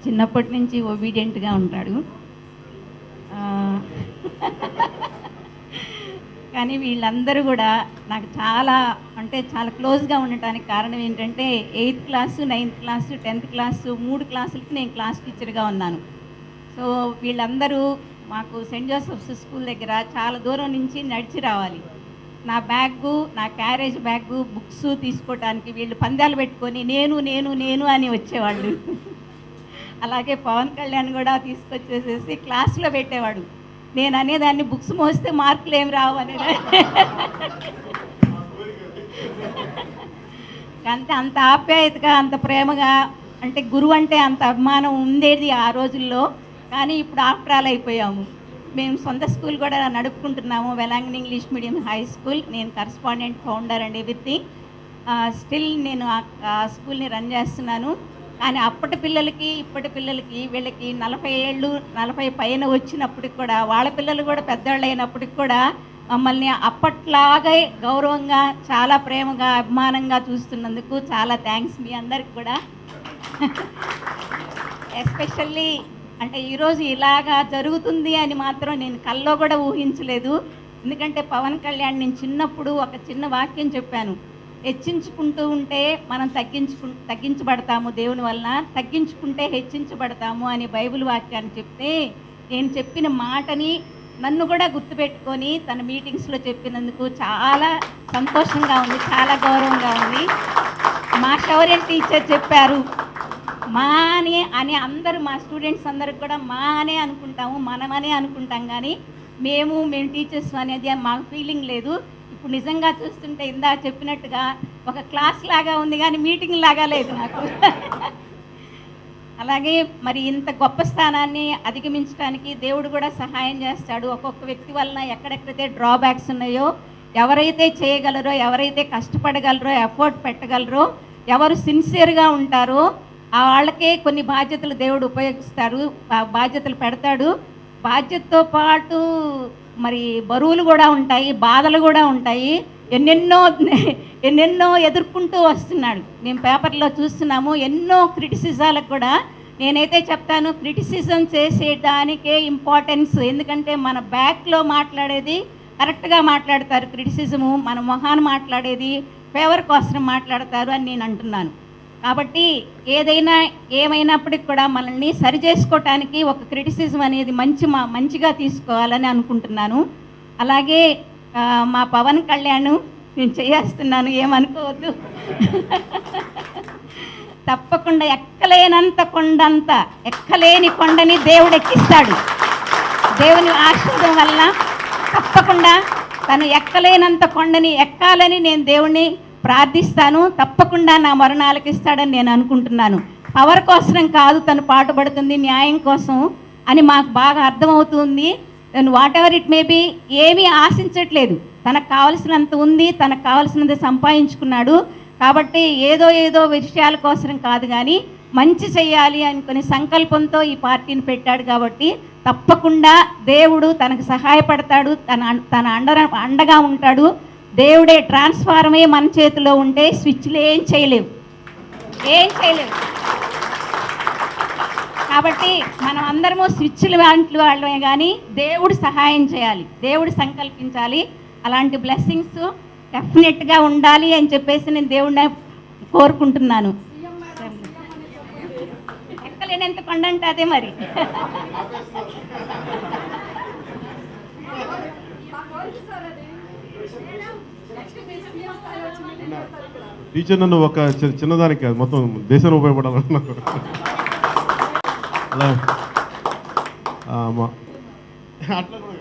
చిన్నప్పటి నుంచి ఒబీడియంట్గా ఉంటాడు. కానీ వీళ్ళందరూ కూడా నాకు చాలా అంటే చాలా క్లోజ్గా ఉండటానికి కారణం ఏంటంటే 8th class, 9th class, 10th class 3 క్లాసులకి నేను క్లాస్ టీచర్గా ఉన్నాను. సో వీళ్ళందరూ మాకు సెయింట్ జోసెఫ్స్ స్కూల్ దగ్గర చాలా దూరం నుంచి నడిచి రావాలి. నా బ్యాగు, నా క్యారేజ్ బ్యాగు, బుక్స్ తీసుకోవటానికి వీళ్ళు పందాలు పెట్టుకొని నేను నేను నేను అని వచ్చేవాళ్ళు. అలాగే పవన్ కళ్యాణ్ కూడా తీసుకొచ్చేసేసి క్లాస్లో పెట్టేవాడు. నేను అనేదాన్ని బుక్స్ మోస్తే మార్కులు ఏమి రావు అనేది. అంతే, అంత ఆప్యాయతగా, అంత ప్రేమగా, అంటే గురువు అంటే అంత అభిమానం ఉండేది ఆ రోజుల్లో. కానీ ఇప్పుడు ఆఫ్టర్ ఆల్ అయిపోయాము. మేము సొంత స్కూల్ కూడా నడుపుకుంటున్నాము, వెలాంగని ఇంగ్లీష్ మీడియం హై స్కూల్. నేను correspondent, founder and everything. Still నేను ఆ స్కూల్ని రన్ చేస్తున్నాను. కానీ అప్పటి పిల్లలకి ఇప్పటి పిల్లలకి వీళ్ళకి 40 ఏళ్ళు 40 పైన వచ్చినప్పటికి కూడా వాళ్ళ పిల్లలు కూడా పెద్దవాళ్ళు అయినప్పటికి కూడా మమ్మల్ని అప్పట్లాగే గౌరవంగా, చాలా ప్రేమగా, అభిమానంగా చూస్తున్నందుకు చాలా థ్యాంక్స్ మీ అందరికి కూడా. ఎస్పెషల్లీ అంటే ఈరోజు ఇలాగా జరుగుతుంది అని మాత్రం నేను కల్లో కూడా ఊహించలేదు. ఎందుకంటే పవన్ కళ్యాణ్ నేను చిన్నప్పుడు ఒక చిన్న వాక్యం చెప్పాను, హెచ్చించుకుంటూ ఉంటే మనం తగ్గించబడతాము దేవుని వలన, తగ్గించుకుంటే హెచ్చించబడతాము అని బైబిల్ వాక్యాన్ని చెప్తే నేను చెప్పిన మాటని నన్ను కూడా గుర్తుపెట్టుకొని తన మీటింగ్స్లో చెప్పినందుకు చాలా సంతోషంగా ఉంది, చాలా గౌరవంగా ఉంది. మా శౌర్య టీచర్ చెప్పారు మా అని అందరూ మా స్టూడెంట్స్ అందరికి కూడా మా అనే అనుకుంటాము, మనమనే అనుకుంటాం. కానీ మేము టీచర్స్ అనేది మాకు ఫీలింగ్ లేదు. ఇప్పుడు నిజంగా చూస్తుంటే ఇందాక చెప్పినట్టుగా ఒక క్లాస్ లాగా ఉంది కానీ మీటింగ్ లాగా లేదు నాకు. అలాగే మరి ఇంత గొప్ప స్థానాన్ని అధిగమించడానికి దేవుడు కూడా సహాయం చేస్తాడు. ఒక్కొక్క వ్యక్తి వలన ఎక్కడెక్కడైతే డ్రాబ్యాక్స్ ఉన్నాయో, ఎవరైతే చేయగలరో, ఎవరైతే కష్టపడగలరో, ఎఫర్ట్ పెట్టగలరో, ఎవరు సిన్సియర్గా ఉంటారో ఆ వాళ్ళకే కొన్ని బాధ్యతలు దేవుడు ఉపయోగిస్తాడు, బాధ్యతలు పెడతాడు. బాధ్యతతో పాటు మరి బరువులు కూడా ఉంటాయి, బాధలు కూడా ఉంటాయి. ఎన్నెన్నో ఎదుర్కొంటూ వస్తున్నాడు. మేము పేపర్లో చూస్తున్నాము ఎన్నో క్రిటిసిజాలకు కూడా. నేనైతే చెప్తాను, క్రిటిసిజం చేసేదానికే ఇంపార్టెన్స్. ఎందుకంటే మన బ్యాక్లో మాట్లాడేది కరెక్ట్గా మాట్లాడతారు, క్రిటిసిజము మన మొహాన మాట్లాడేది ఫేవర్ కోసం మాట్లాడతారు అని నేను అంటున్నాను. కాబట్టి ఏమైనప్పటికి కూడా మనల్ని సరి చేసుకోవటానికి ఒక క్రిటిసిజం అనేది మంచిగా తీసుకోవాలని అనుకుంటున్నాను. అలాగే మా పవన్ కళ్యాణ్ నేను చేస్తున్నాను, ఏమనుకోవద్దు. తప్పకుండా ఎక్కలేనంత కొండంత, ఎక్కలేని కొండని దేవుడు ఎక్కిస్తాడు. దేవుని ఆశీర్వాదం వల్ల తప్పకుండా తను ఎక్కలేనంత కొండని ఎక్కాలని నేను దేవుణ్ణి ప్రార్థిస్తాను. తప్పకుండా నా మరణాలకు ఇస్తాడని నేను అనుకుంటున్నాను. పవర్ కోసం కాదు తను పాటుపడుతుంది, న్యాయం కోసం అని మాకు బాగా అర్థమవుతుంది. నేను whatever it may be ఏమీ ఆశించట్లేదు. తనకు కావలసినంత ఉంది, తనకు కావలసినంత సంపాదించుకున్నాడు. కాబట్టి ఏదో విషయాల కోసం కాదు, కానీ మంచి చేయాలి అనుకునే సంకల్పంతో ఈ పార్టీని పెట్టాడు. కాబట్టి తప్పకుండా దేవుడు తనకు సహాయపడతాడు, తన అండగా ఉంటాడు. దేవుడే ట్రాన్స్ఫార్మే మన చేతిలో ఉంటే స్విచ్లు ఏం చేయలేవు. కాబట్టి మనం అందరము స్విచ్లు లాంటి వాళ్ళమే, కానీ దేవుడు సహాయం చేయాలి, దేవుడు సంకల్పించాలి. అలాంటి బ్లెస్సింగ్స్ డెఫినెట్గా ఉండాలి అని చెప్పేసి నేను దేవుడిని కోరుకుంటున్నాను. ఎక్కలేనంత కొండ అంటే అదే మరి. టీచర్ నన్ను ఒక చిన్నదానికి మొత్తం దేశం ఉపయోగపడాలన్నా అలా అట్లా కూడా